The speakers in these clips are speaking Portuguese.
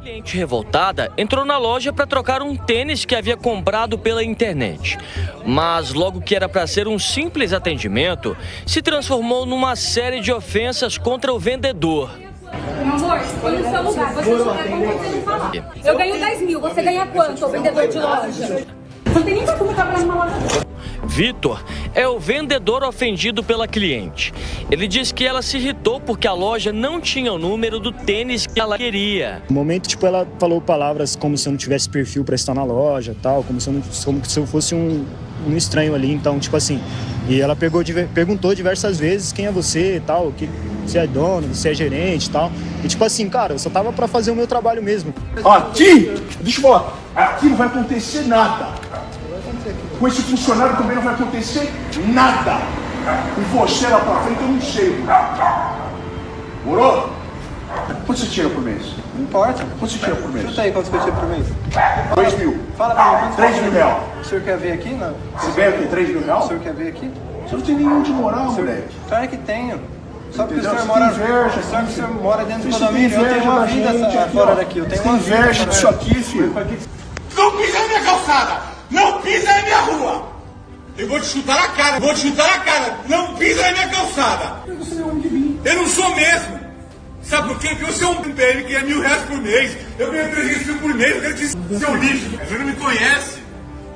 A cliente revoltada entrou na loja para trocar um tênis que havia comprado pela internet. Mas logo que era para ser um simples atendimento, se transformou numa série de ofensas contra o vendedor. Meu amor, escolha o seu lugar. Você não é como você não falar. Eu ganho 10 mil, você ganha quanto, ô vendedor de loja? Não tem nem como trabalhar numa loja. Vitor é o vendedor ofendido pela cliente. Ele diz que ela se irritou porque a loja não tinha o número do tênis que ela queria. No momento, ela falou palavras como se eu não tivesse perfil para estar na loja, tal, como se eu fosse um estranho ali. Então, e ela perguntou diversas vezes quem é você, tal, que você é dono, você é gerente, tal. E cara, eu só tava para fazer o meu trabalho mesmo. Aqui, deixa eu falar, aqui não vai acontecer nada. Com esse funcionário também não vai acontecer nada. Com você lá pra frente eu não sei. Morou? Quanto você tira por mês? Não importa. Quanto você tira por mês? Chuta aí quanto que eu tiro por mês. 2 mil. Fala pra mim. 3 mil reais. O senhor quer ver aqui, não? Você ganha o quê? 3 mil O reais? senhor quer ver aqui? Você não tem nenhum de moral, moleque. Claro que tenho. Só porque Entendeu? o senhor Você mora, tem inveja, só que o senhor mora dentro do Você tem condomínio, eu tenho inveja uma da vida gente aqui, fora ó. daqui. Eu tenho Você uma tem vida inveja fora disso daqui. aqui, filho. Não pisa na minha calçada! Não pisa na minha rua! Eu vou te chutar na cara! Vou te chutar na cara! Não pisa na minha calçada! Eu não sou mesmo! Sabe por quê? Porque você é um PL que ganha R$1.000 por mês. Eu ganho 300 mil por mês. Eu quero te seu lixo. Você não me conhece.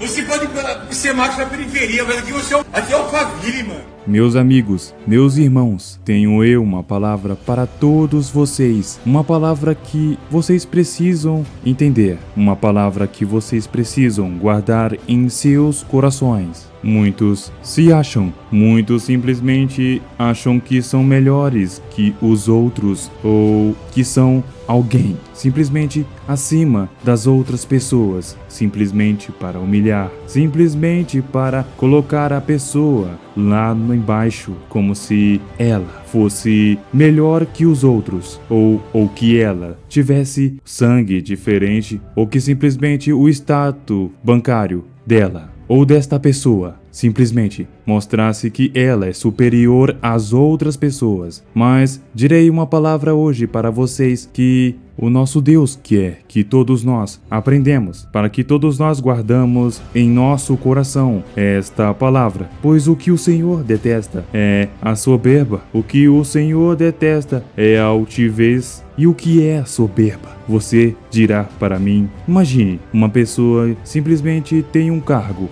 Você pode ser macho na periferia, mas aqui você aqui é Alphaville, mano. Meus amigos, meus irmãos, tenho eu uma palavra para todos vocês. Uma palavra que vocês precisam entender. Uma palavra que vocês precisam guardar em seus corações. Muitos se acham, muitos simplesmente acham que são melhores que os outros ou que são alguém, simplesmente acima das outras pessoas, simplesmente para humilhar, simplesmente para colocar a pessoa lá embaixo, como se ela fosse melhor que os outros, ou que ela tivesse sangue diferente, ou que simplesmente o status bancário dela ou desta pessoa simplesmente mostrasse que ela é superior às outras pessoas. Mas direi uma palavra hoje para vocês que o nosso Deus quer que todos nós aprendemos, para que todos nós guardamos em nosso coração esta palavra. Pois o que o Senhor detesta é a soberba, o que o Senhor detesta é a altivez. E o que é soberba? Você dirá para mim. Imagine, uma pessoa simplesmente tem um cargo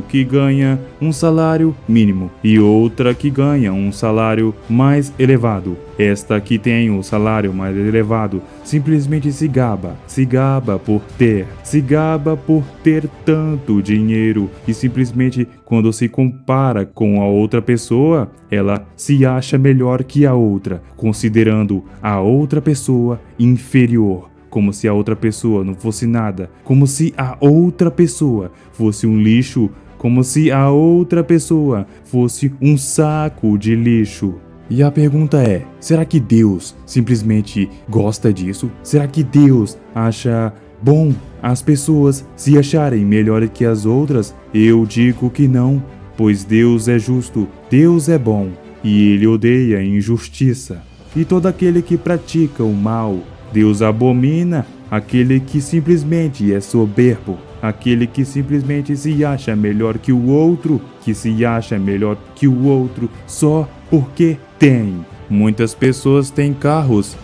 que ganha um salário mínimo e outra que ganha um salário mais elevado. Esta que tem o salário mais elevado simplesmente se gaba por ter tanto dinheiro e simplesmente quando se compara com a outra pessoa, ela se acha melhor que a outra, considerando a outra pessoa inferior. Como se a outra pessoa não fosse nada, como se a outra pessoa fosse um lixo, como se a outra pessoa fosse um saco de lixo. E a pergunta é, será que Deus simplesmente gosta disso? Será que Deus acha bom as pessoas se acharem melhor que as outras? Eu digo que não, pois Deus é justo, Deus é bom e Ele odeia a injustiça. E todo aquele que pratica o mal, Deus abomina aquele que simplesmente é soberbo, aquele que simplesmente se acha melhor que o outro, só porque tem. Muitas pessoas têm carros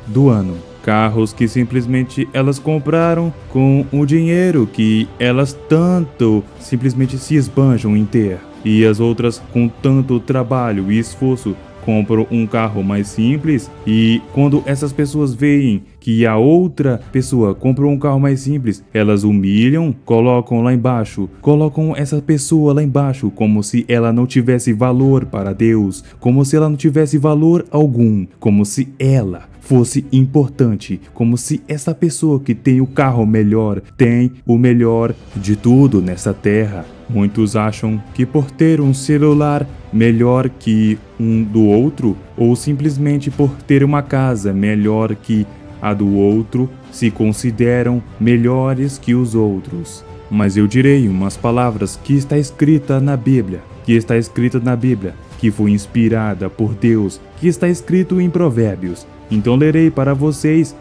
do ano. Carros que simplesmente elas compraram com o dinheiro que elas tanto simplesmente se esbanjam em ter. E as outras com tanto trabalho e esforço compram um carro mais simples, e quando essas pessoas veem que a outra pessoa comprou um carro mais simples, elas humilham, colocam essa pessoa lá embaixo como se ela não tivesse valor para Deus, como se ela não tivesse valor algum, como se ela fosse importante, como se essa pessoa que tem o carro melhor tem o melhor de tudo nessa terra. Muitos acham que por ter um celular melhor que um do outro, ou simplesmente por ter uma casa melhor que a do outro, se consideram melhores que os outros. Mas eu direi umas palavras que está escrita na Bíblia, que está escrita na Bíblia, que foi inspirada por Deus, que está escrito em Provérbios. Então lerei para vocês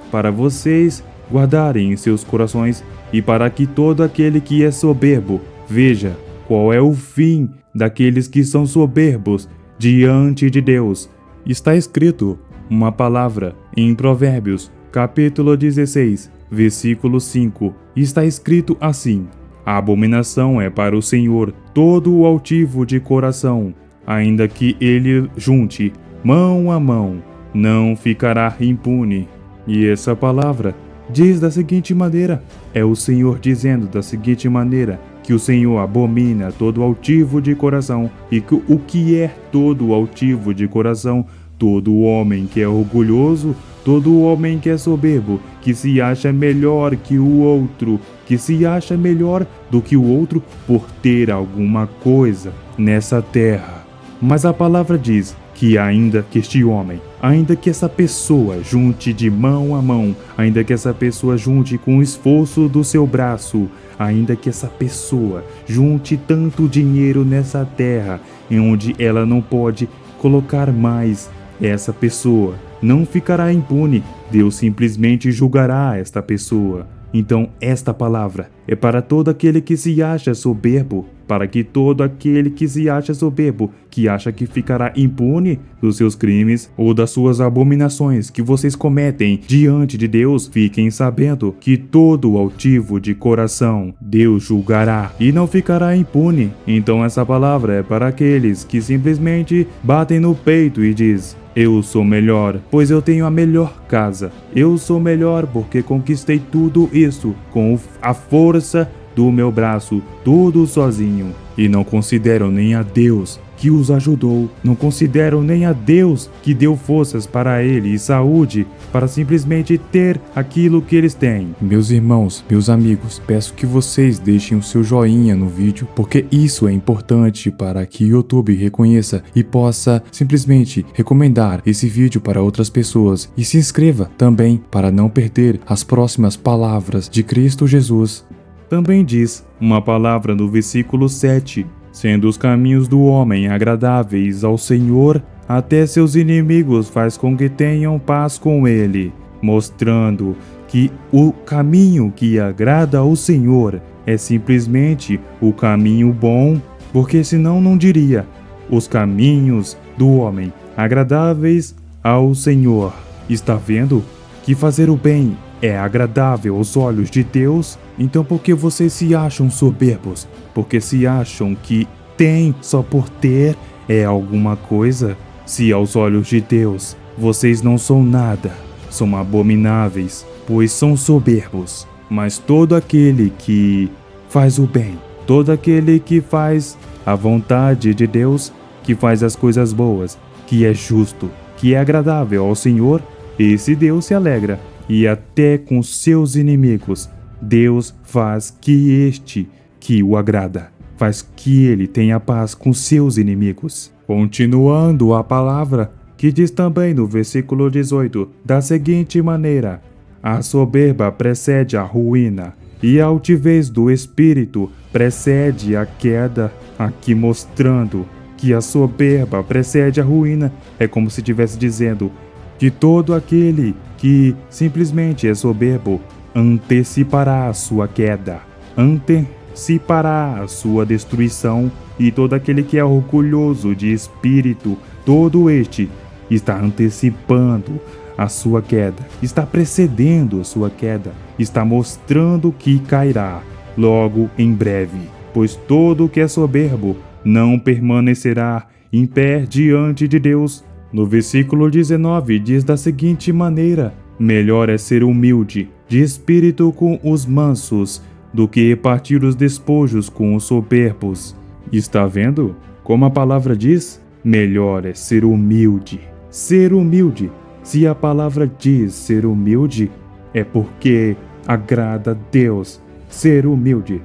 guardarem em seus corações, e para que todo aquele que é soberbo veja qual é o fim daqueles que são soberbos diante de Deus. Está escrito uma palavra em Provérbios, capítulo 16, versículo 5. Está escrito assim: a abominação é para o Senhor todo o altivo de coração, ainda que ele junte mão a mão, não ficará impune. E essa palavra diz da seguinte maneira, é o Senhor dizendo da seguinte maneira, que o Senhor abomina todo altivo de coração, e que o que é todo altivo de coração? Todo homem que é orgulhoso, todo homem que é soberbo, que se acha melhor que o outro, que se acha melhor do que o outro por ter alguma coisa nessa terra. Mas a palavra diz que ainda que este homem, ainda que essa pessoa junte de mão a mão, ainda que essa pessoa junte com o esforço do seu braço, ainda que essa pessoa junte tanto dinheiro nessa terra, em onde ela não pode colocar mais, essa pessoa não ficará impune. Deus simplesmente julgará esta pessoa. Então esta palavra é para todo aquele que se acha soberbo, para que todo aquele que se acha soberbo, que acha que ficará impune dos seus crimes ou das suas abominações que vocês cometem diante de Deus, fiquem sabendo que todo altivo de coração Deus julgará e não ficará impune. Então essa palavra é para aqueles que simplesmente batem no peito e diz: eu sou melhor, pois eu tenho a melhor casa. Eu sou melhor porque conquistei tudo isso com a força do meu braço, tudo sozinho. E não consideram nem a Deus que os ajudou, não consideram nem a Deus que deu forças para ele e saúde para simplesmente ter aquilo que eles têm. Meus irmãos, meus amigos, peço que vocês deixem o seu joinha no vídeo, porque isso é importante para que o YouTube reconheça e possa simplesmente recomendar esse vídeo para outras pessoas. E se inscreva também para não perder as próximas palavras de Cristo Jesus. Também diz uma palavra no versículo 7, sendo os caminhos do homem agradáveis ao Senhor, até seus inimigos faz com que tenham paz com ele, mostrando que o caminho que agrada ao Senhor é simplesmente o caminho bom, porque senão não diria os caminhos do homem agradáveis ao Senhor. Está vendo que fazer o bem é agradável aos olhos de Deus? Então por que vocês se acham soberbos? Porque se acham que tem só por ter é alguma coisa? Se aos olhos de Deus vocês não são nada, são abomináveis, pois são soberbos. Mas todo aquele que faz o bem, todo aquele que faz a vontade de Deus, que faz as coisas boas, que é justo, que é agradável ao Senhor, esse Deus se alegra. E até com seus inimigos, Deus faz que o agrada, faz que ele tenha paz com seus inimigos. Continuando a palavra, que diz também no versículo 18, da seguinte maneira: a soberba precede a ruína, e a altivez do espírito precede a queda. Aqui mostrando que a soberba precede a ruína, é como se estivesse dizendo que todo aquele que simplesmente é soberbo antecipará a sua queda, antecipará a sua destruição, e todo aquele que é orgulhoso de espírito, todo este está antecipando a sua queda, está precedendo a sua queda, está mostrando que cairá logo em breve, pois todo que é soberbo não permanecerá em pé diante de Deus. No versículo 19 diz da seguinte maneira: melhor é ser humilde de espírito com os mansos do que repartir os despojos com os soberbos. Está vendo como a palavra diz? Melhor é ser humilde. Ser humilde. Se a palavra diz ser humilde, é porque agrada a Deus. Ser humilde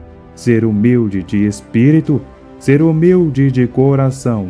de espírito, ser humilde de coração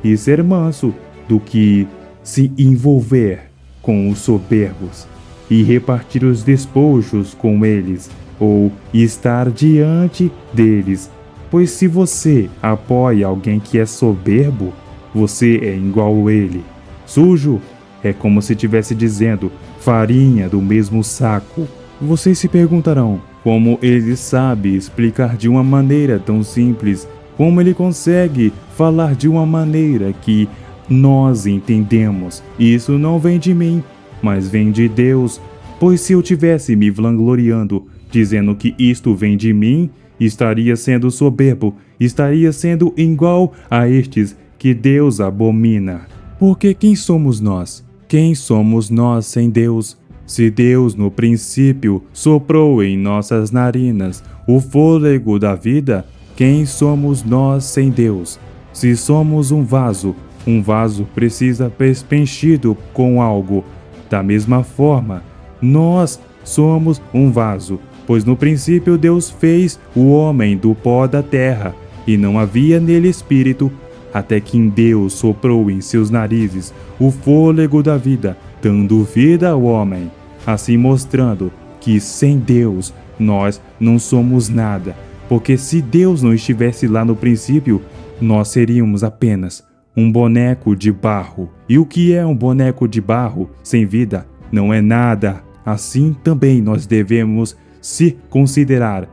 e ser manso, do que se envolver com os soberbos e repartir os despojos com eles, ou estar diante deles, Pois se você apoia alguém que é soberbo, você é igual a ele. Sujo é como se estivesse dizendo farinha do mesmo saco. Vocês se perguntarão como ele sabe explicar de uma maneira tão simples, como ele consegue falar de uma maneira que nós entendemos. Isso não vem de mim, mas vem de Deus. Pois se eu tivesse me vangloriando, dizendo que isto vem de mim, estaria sendo soberbo, estaria sendo igual a estes que Deus abomina. Porque quem somos nós? Quem somos nós sem Deus? Se Deus no princípio soprou em nossas narinas o fôlego da vida, quem somos nós sem Deus? Se somos um vaso precisa ser preenchido com algo. Da mesma forma, nós somos um vaso, pois no princípio Deus fez o homem do pó da terra, e não havia nele espírito, até que Deus soprou em seus narizes o fôlego da vida, dando vida ao homem, assim mostrando que sem Deus nós não somos nada, porque se Deus não estivesse lá no princípio, nós seríamos apenas um boneco de barro. E o que é um boneco de barro sem vida? Não é nada. Assim também nós devemos se considerar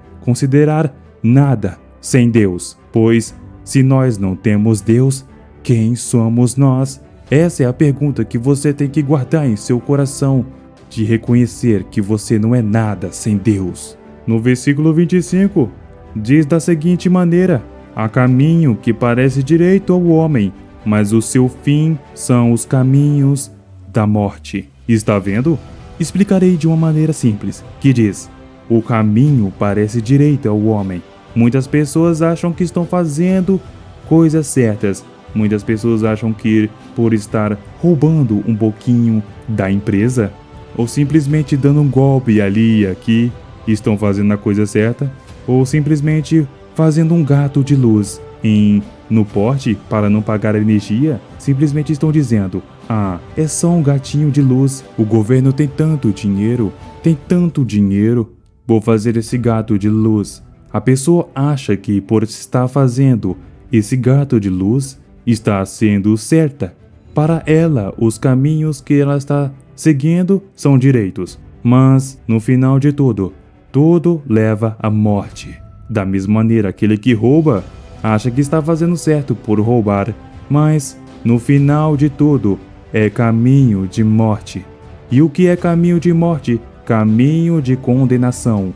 nada sem Deus, pois se nós não temos Deus, quem somos nós? Essa é a pergunta que você tem que guardar em seu coração, de reconhecer que você não é nada sem Deus. No versículo 25, diz da seguinte maneira: há caminho que parece direito ao homem, mas o seu fim são os caminhos da morte. Está vendo? Explicarei de uma maneira simples, que diz: o caminho parece direito ao homem. Muitas pessoas acham que estão fazendo coisas certas. Muitas pessoas acham que por estar roubando um pouquinho da empresa, ou simplesmente dando um golpe ali e aqui, estão fazendo a coisa certa, ou simplesmente fazendo um gato de luz no porte para não pagar a energia, simplesmente estão dizendo: ah, é só um gatinho de luz, o governo tem tanto dinheiro, vou fazer esse gato de luz. A pessoa acha que por estar fazendo esse gato de luz, está sendo certa. Para ela, os caminhos que ela está seguindo são direitos, mas no final de tudo leva à morte. Da mesma maneira, aquele que rouba acha que está fazendo certo por roubar, mas no final de tudo é caminho de morte. E o que é caminho de morte? Caminho de condenação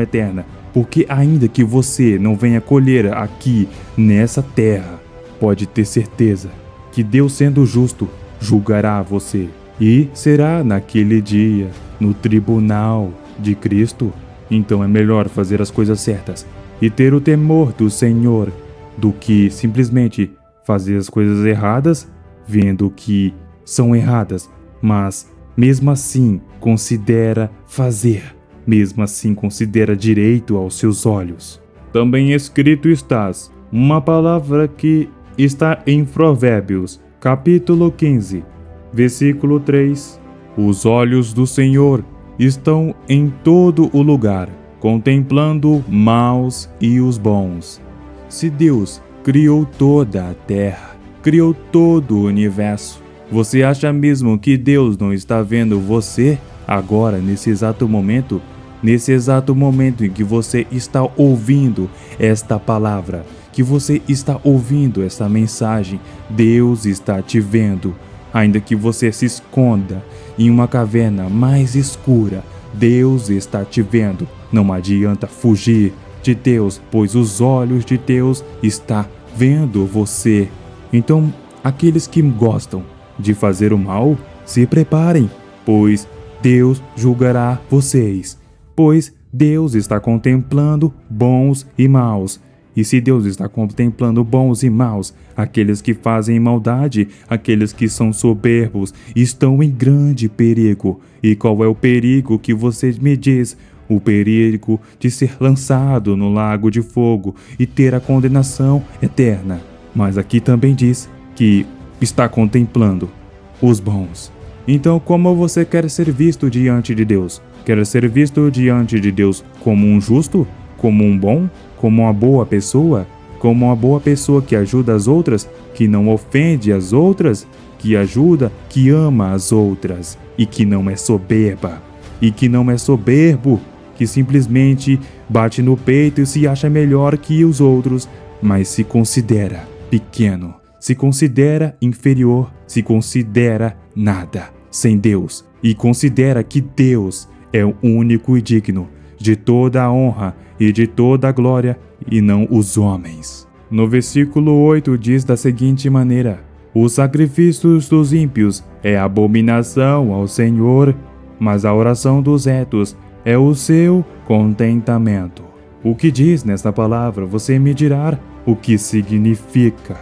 eterna. Porque ainda que você não venha colher aqui nessa terra, pode ter certeza que Deus, sendo justo, julgará você. E será naquele dia, no tribunal de Cristo. Então é melhor fazer as coisas certas e ter o temor do Senhor, do que simplesmente fazer as coisas erradas, vendo que são erradas, mas mesmo assim considera fazer. Mesmo assim considera direito aos seus olhos. Também escrito estás, uma palavra que está em Provérbios, capítulo 15, versículo 3. Os olhos do Senhor estão em todo o lugar, contemplando maus e os bons. Se Deus criou toda a terra, criou todo o universo, você acha mesmo que Deus não está vendo você agora, nesse exato momento? Nesse exato momento em que você está ouvindo esta palavra, que você está ouvindo essa mensagem, Deus está te vendo. Ainda que você se esconda em uma caverna mais escura, Deus está te vendo. Não adianta fugir de Deus, pois os olhos de Deus estão vendo você. Então, aqueles que gostam de fazer o mal, se preparem, pois Deus julgará vocês. Pois Deus está contemplando bons e maus. E se Deus está contemplando bons e maus, aqueles que fazem maldade, aqueles que são soberbos, estão em grande perigo. E qual é o perigo que você me diz? O perigo de ser lançado no lago de fogo e ter a condenação eterna. Mas aqui também diz que está contemplando os bons. Então, como você quer ser visto diante de Deus? Quer ser visto diante de Deus como um justo? Como um bom? como uma boa pessoa, como uma boa pessoa que ajuda as outras, que não ofende as outras, que ajuda, que ama as outras e que não é soberba, e que não é soberbo, que simplesmente bate no peito e se acha melhor que os outros, mas se considera pequeno, se considera inferior, se considera nada sem Deus e considera que Deus é o único e digno de toda a honra e de toda a glória e não os homens. No versículo 8 diz da seguinte maneira: os sacrifícios dos ímpios é abominação ao Senhor, mas a oração dos retos é o seu contentamento. O que diz nesta palavra, você me dirá o que significa.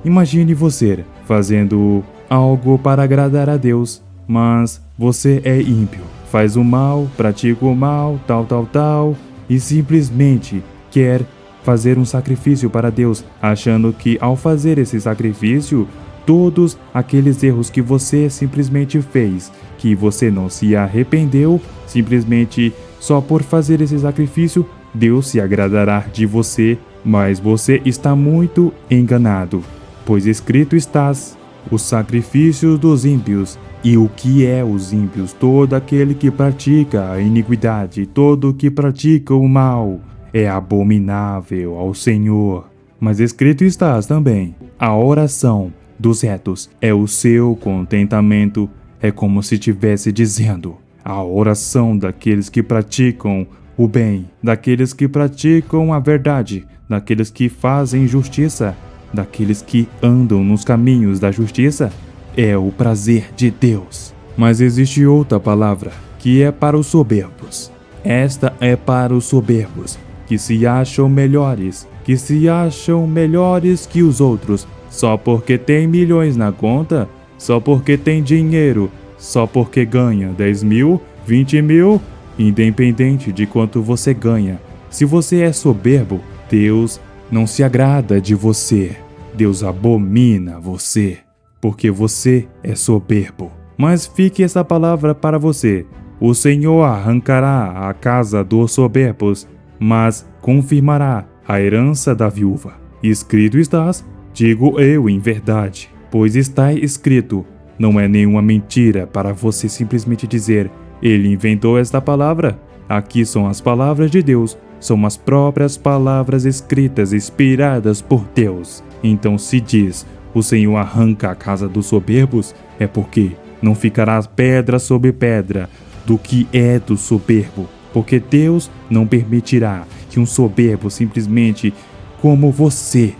Imagine você fazendo algo para agradar a Deus, mas você é ímpio, faz o mal, pratica o mal, tal, e simplesmente quer fazer um sacrifício para Deus, achando que ao fazer esse sacrifício, todos aqueles erros que você simplesmente fez, que você não se arrependeu, simplesmente só por fazer esse sacrifício, Deus se agradará de você, mas você está muito enganado, pois escrito estás: os sacrifícios dos ímpios. E o que é os ímpios? Todo aquele que pratica a iniquidade, todo que pratica o mal, é abominável ao Senhor. Mas escrito estás também: a oração dos retos é o seu contentamento. É como se estivesse dizendo: a oração daqueles que praticam o bem, daqueles que praticam a verdade, daqueles que fazem justiça, daqueles que andam nos caminhos da justiça, é o prazer de Deus. Mas existe outra palavra, que é para os soberbos. Esta é para os soberbos, que se acham melhores, que os outros, só porque tem milhões na conta, só porque tem dinheiro, só porque ganha 10 mil, 20 mil, independente de quanto você ganha. Se você é soberbo, Deus não se agrada de você. Deus abomina você, porque você é soberbo. Mas fique essa palavra para você: o Senhor arrancará a casa dos soberbos, mas confirmará a herança da viúva. Escrito estás, digo eu em verdade, pois está escrito. Não é nenhuma mentira para você simplesmente dizer: ele inventou esta palavra. Aqui são as palavras de Deus, são as próprias palavras escritas, inspiradas por Deus. Então se diz: o Senhor arranca a casa dos soberbos, é porque não ficará pedra sobre pedra do que é do soberbo, porque Deus não permitirá que um soberbo simplesmente como você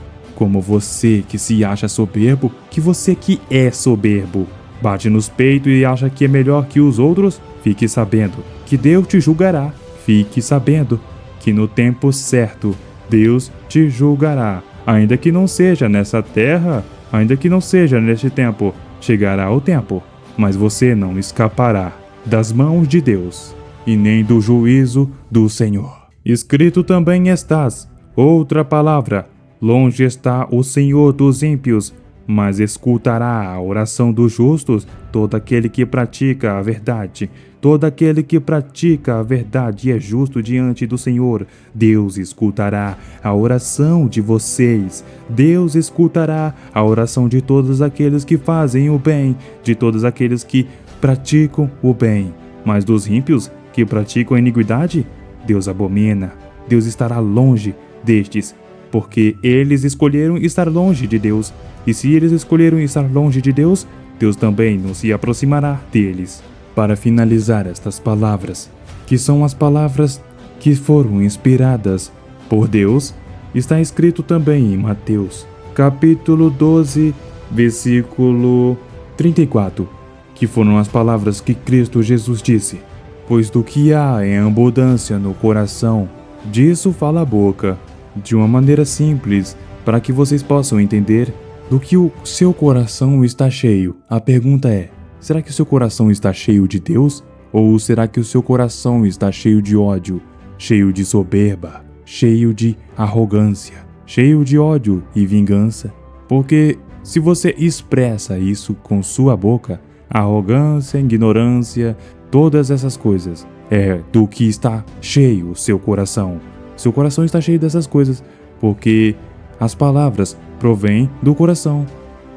que se acha soberbo, que você que é soberbo, bate nos peitos e acha que é melhor que os outros, fique sabendo que Deus te julgará. Fique sabendo que no tempo certo Deus te julgará. Ainda que não seja nessa terra, ainda que não seja neste tempo, chegará o tempo, mas você não escapará das mãos de Deus e nem do juízo do Senhor. Escrito também estás, outra palavra: longe está o Senhor dos ímpios, mas escutará a oração dos justos. Todo aquele que pratica a verdade, todo aquele que pratica a verdade é justo diante do Senhor. Deus escutará a oração de vocês. Deus escutará a oração de todos aqueles que fazem o bem, de todos aqueles que praticam o bem. Mas dos ímpios que praticam a iniquidade, Deus abomina. Deus estará longe destes, porque eles escolheram estar longe de Deus. E se eles escolheram estar longe de Deus, Deus também não se aproximará deles. Para finalizar estas palavras, que são as palavras que foram inspiradas por Deus, está escrito também em Mateus, capítulo 12, versículo 34, que foram as palavras que Cristo Jesus disse: pois do que há em abundância no coração, disso fala a boca. De uma maneira simples, para que vocês possam entender do que o seu coração está cheio. A pergunta é: será que o seu coração está cheio de Deus? Ou será que o seu coração está cheio de ódio, cheio de soberba, cheio de arrogância, cheio de ódio e vingança? Porque se você expressa isso com sua boca, arrogância, ignorância, todas essas coisas, é do que está cheio o seu coração. Seu coração está cheio dessas coisas, porque as palavras provêm do coração.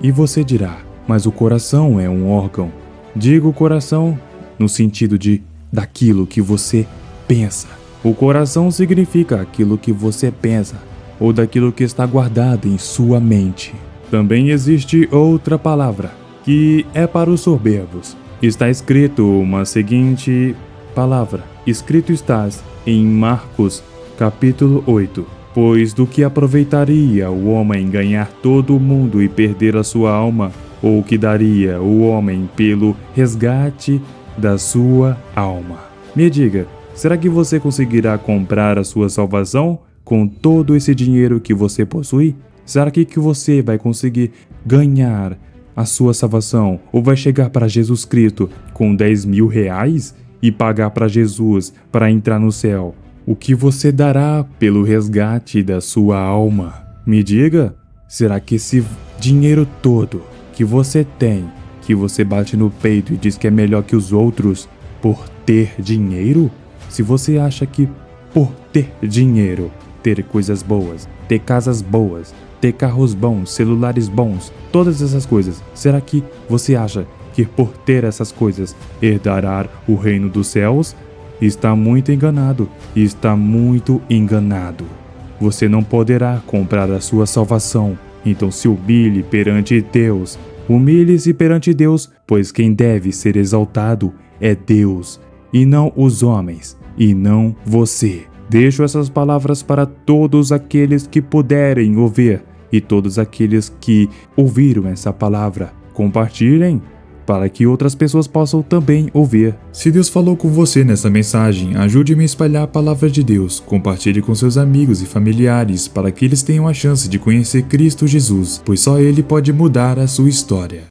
E você dirá, mas o coração é um órgão. Digo coração no sentido de daquilo que você pensa. O coração significa aquilo que você pensa, ou daquilo que está guardado em sua mente. Também existe outra palavra, que é para os soberbos. Está escrito uma seguinte palavra. Escrito estás em Marcos, capítulo 8. Pois do que aproveitaria o homem ganhar todo o mundo e perder a sua alma? Ou que daria o homem pelo resgate da sua alma? Me diga, será que você conseguirá comprar a sua salvação com todo esse dinheiro que você possui? Será que você vai conseguir ganhar a sua salvação? Ou vai chegar para Jesus Cristo com 10 mil reais e pagar para Jesus para entrar no céu? O que você dará pelo resgate da sua alma? Me diga, será que esse dinheiro todo que você tem, que você bate no peito e diz que é melhor que os outros por ter dinheiro? Se você acha que por ter dinheiro, ter coisas boas, ter casas boas, ter carros bons, celulares bons, todas essas coisas, será que você acha que por ter essas coisas herdará o reino dos céus? Está muito enganado, está muito enganado. Você não poderá comprar a sua salvação, então se humilhe perante Deus. Humilhe-se perante Deus, pois quem deve ser exaltado é Deus, e não os homens, e não você. Deixo essas palavras para todos aqueles que puderem ouvir, e todos aqueles que ouviram essa palavra, compartilhem, para que outras pessoas possam também ouvir. Se Deus falou com você nessa mensagem, ajude-me a espalhar a palavra de Deus. Compartilhe com seus amigos e familiares para que eles tenham a chance de conhecer Cristo Jesus, pois só Ele pode mudar a sua história.